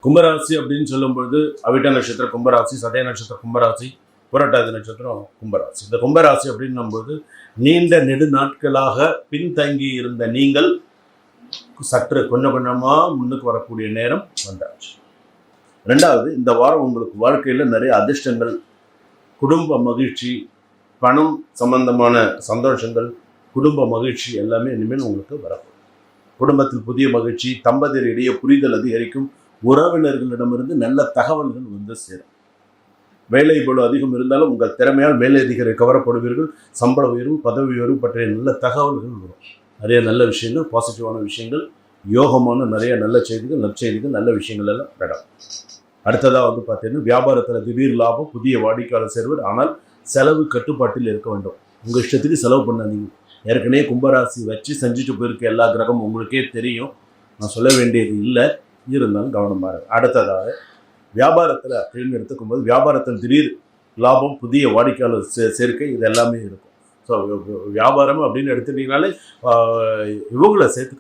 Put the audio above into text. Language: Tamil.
கும்பராசி அப்படின்னு சொல்லும்பொழுது அவிட்ட நட்சத்திரம் கும்பராசி, சதய நட்சத்திரம் கும்பராசி, புரட்டாதி நட்சத்திரம் கும்பராசி. இந்த கும்பராசி அப்படின்னும்போது நீண்ட நெடு நாட்களாக பின்தங்கி இருந்த நீங்கள் சற்று கொஞ்சம் கொஞ்சமா முன்னுக்கு வரக்கூடிய நேரம் வந்தாச்சு. ரெண்டாவது, இந்த வாரம் உங்களுக்கு வாழ்க்கையில நிறைய அதிர்ஷ்டங்கள், குடும்ப மகிழ்ச்சி, பணம் சம்பந்தமான சந்தோஷங்கள், குடும்ப மகிழ்ச்சி எல்லாமே இனிமேல் உங்களுக்கு வரப்போம். குடும்பத்தில் புதிய மகிழ்ச்சி, தம்பதியரிடையே புரிதல் அதிகரிக்கும், உறவினர்களிடமிருந்து நல்ல தகவல்கள் வந்து சேரும். வேலை பளு அதிகம் இருந்தாலும் உங்கள் திறமையால் மேலதிகாரி கவரப்படுவீர்கள். சம்பள உயர்வு, பதவி உயர்வு பற்றிய நல்ல தகவல்கள் வரும். நிறைய நல்ல விஷயங்கள், பாசிட்டிவான விஷயங்கள், யோகமான நிறைய நல்ல செய்திகள், நற்செய்திகள், நல்ல விஷயங்கள் எல்லாம் நடக்கும். அடுத்ததாக வந்து பார்த்தீங்கன்னா வியாபாரத்தில் திடீர் லாபம், புதிய வாடிக்கையாளர் சேர்வர். ஆனால் செலவு கட்டுப்பாட்டில் இருக்க வேண்டும். உங்கள் இஷ்டத்துக்கு செலவு பண்ணாதீங்க. ஏற்கனவே கும்பராசி வச்சு செஞ்சுட்டு போயிருக்க எல்லா கிரகமும் உங்களுக்கே தெரியும், நான் சொல்ல வேண்டியது இல்லை. இருந்தாலும் கவனமாக இருக்கும். அடுத்ததாக வியாபாரத்தில் அப்படின்னு எடுத்துக்கும்போது வியாபாரத்தில் திடீர் லாபம், புதிய வாடிக்கையாளர் சேர்க்கை, இது எல்லாமே இருக்கும். ஸோ வியாபாரம் அப்படின்னு எடுத்துக்கிட்டீங்கனாலே இவங்களை சேர்த்து